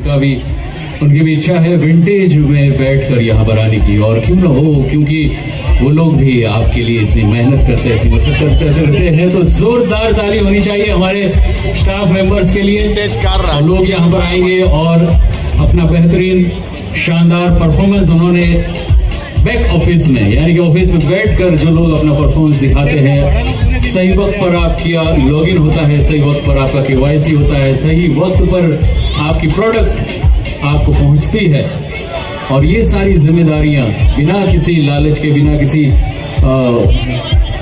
उनकी भी इच्छा है विंटेज में बैठकर यहाँ पर आने की, और क्यों ना हो, क्योंकि वो लोग भी आपके लिए इतनी मेहनत करते हैं, मशक्कत करते हैं। तो जोरदार ताली होनी चाहिए हमारे स्टाफ मेंबर्स के लिए। और लोग यहाँ पर आएंगे और अपना बेहतरीन शानदार परफॉर्मेंस उन्होंने बैक ऑफिस में, यानी कि ऑफिस में बैठकर जो लोग अपना परफॉर्मेंस दिखाते हैं, सही वक्त पर आपका लॉगिन होता है, सही वक्त पर आपका KYC होता है, सही वक्त पर आपकी प्रोडक्ट आपको पहुंचती है, और ये सारी जिम्मेदारियां बिना किसी लालच के, बिना किसी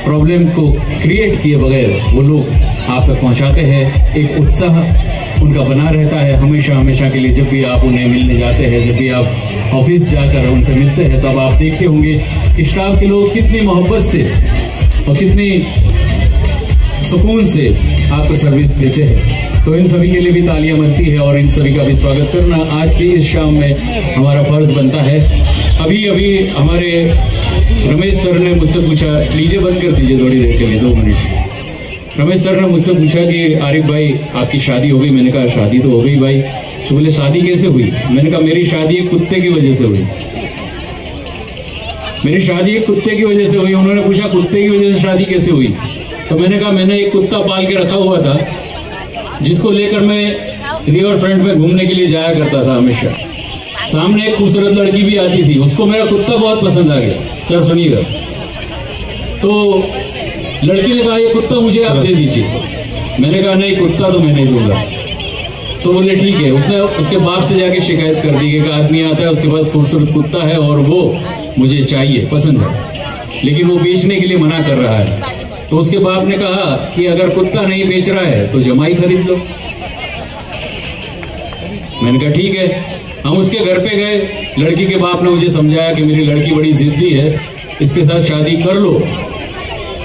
प्रॉब्लम को क्रिएट किए बगैर वो लोग आप तक पहुंचाते हैं। एक उत्साह उनका बना रहता है हमेशा के लिए। जब भी आप उन्हें मिलने जाते हैं, जब भी आप ऑफिस जाकर उनसे मिलते हैं, तब आप देखते होंगे कि स्टाफ के लोग कितनी मोहब्बत से और कितनी सुकून से आपको सर्विस देते हैं। तो इन सभी के लिए भी तालियां बनती है और इन सभी का भी स्वागत करना आज की इस शाम में हमारा फर्ज बनता है। अभी हमारे रमेश सर ने मुझसे पूछा, डीजे बंद कर दीजिए थोड़ी देर के लिए, 2 मिनट। रमेश सर ने मुझसे पूछा कि आरिफ भाई आपकी शादी हो गई? मैंने कहा शादी तो हो गई भाई। तो बोले शादी कैसे हुई? मैंने कहा मेरी शादी एक कुत्ते की वजह से हुई। मेरी शादी एक कुत्ते की वजह से हुई। उन्होंने पूछा कुत्ते की वजह से शादी कैसे हुई? तो मैंने कहा मैंने एक कुत्ता पाल के रखा हुआ था, जिसको लेकर मैं रिवर फ्रंट में घूमने के लिए जाया करता था हमेशा। सामने एक खूबसूरत लड़की भी आती थी, उसको मेरा कुत्ता बहुत पसंद आ गया। सर सुनिएगा, तो लड़की ने कहा ये कुत्ता मुझे आप दे दीजिए। मैंने कहा नहीं, कुत्ता तो मैं नहीं दूंगा। तो बोले ठीक है। उसने उसके बाप से जाके शिकायत कर दी कि एक आदमी आता है, उसके पास खूबसूरत कुत्ता है और वो मुझे चाहिए, पसंद है, लेकिन वो बेचने के लिए मना कर रहा है। तो उसके बाप ने कहा कि अगर कुत्ता नहीं बेच रहा है तो जमाई खरीद लो। मैंने कहा ठीक है। हम उसके घर पे गए। लड़की के बाप ने मुझे समझाया कि मेरी लड़की बड़ी जिद्दी है, इसके साथ शादी कर लो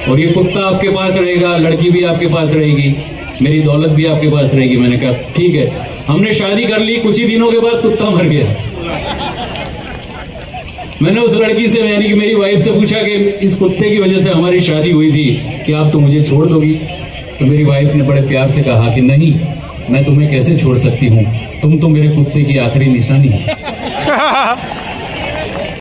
और ये कुत्ता आपके पास रहेगा, लड़की भी आपके पास रहेगी, मेरी दौलत भी आपके पास रहेगी। मैंने कहा ठीक है। हमने शादी कर ली। कुछ ही दिनों के बाद कुत्ता मर गया। मैंने उस लड़की से, यानी कि मेरी वाइफ से पूछा कि इस कुत्ते की वजह से हमारी शादी हुई थी, कि आप तो मुझे छोड़ दोगी? तो मेरी वाइफ ने बड़े प्यार से कहा कि नहीं, मैं तुम्हें कैसे छोड़ सकती हूँ, तुम तो मेरे कुत्ते की आखिरी निशानी हो।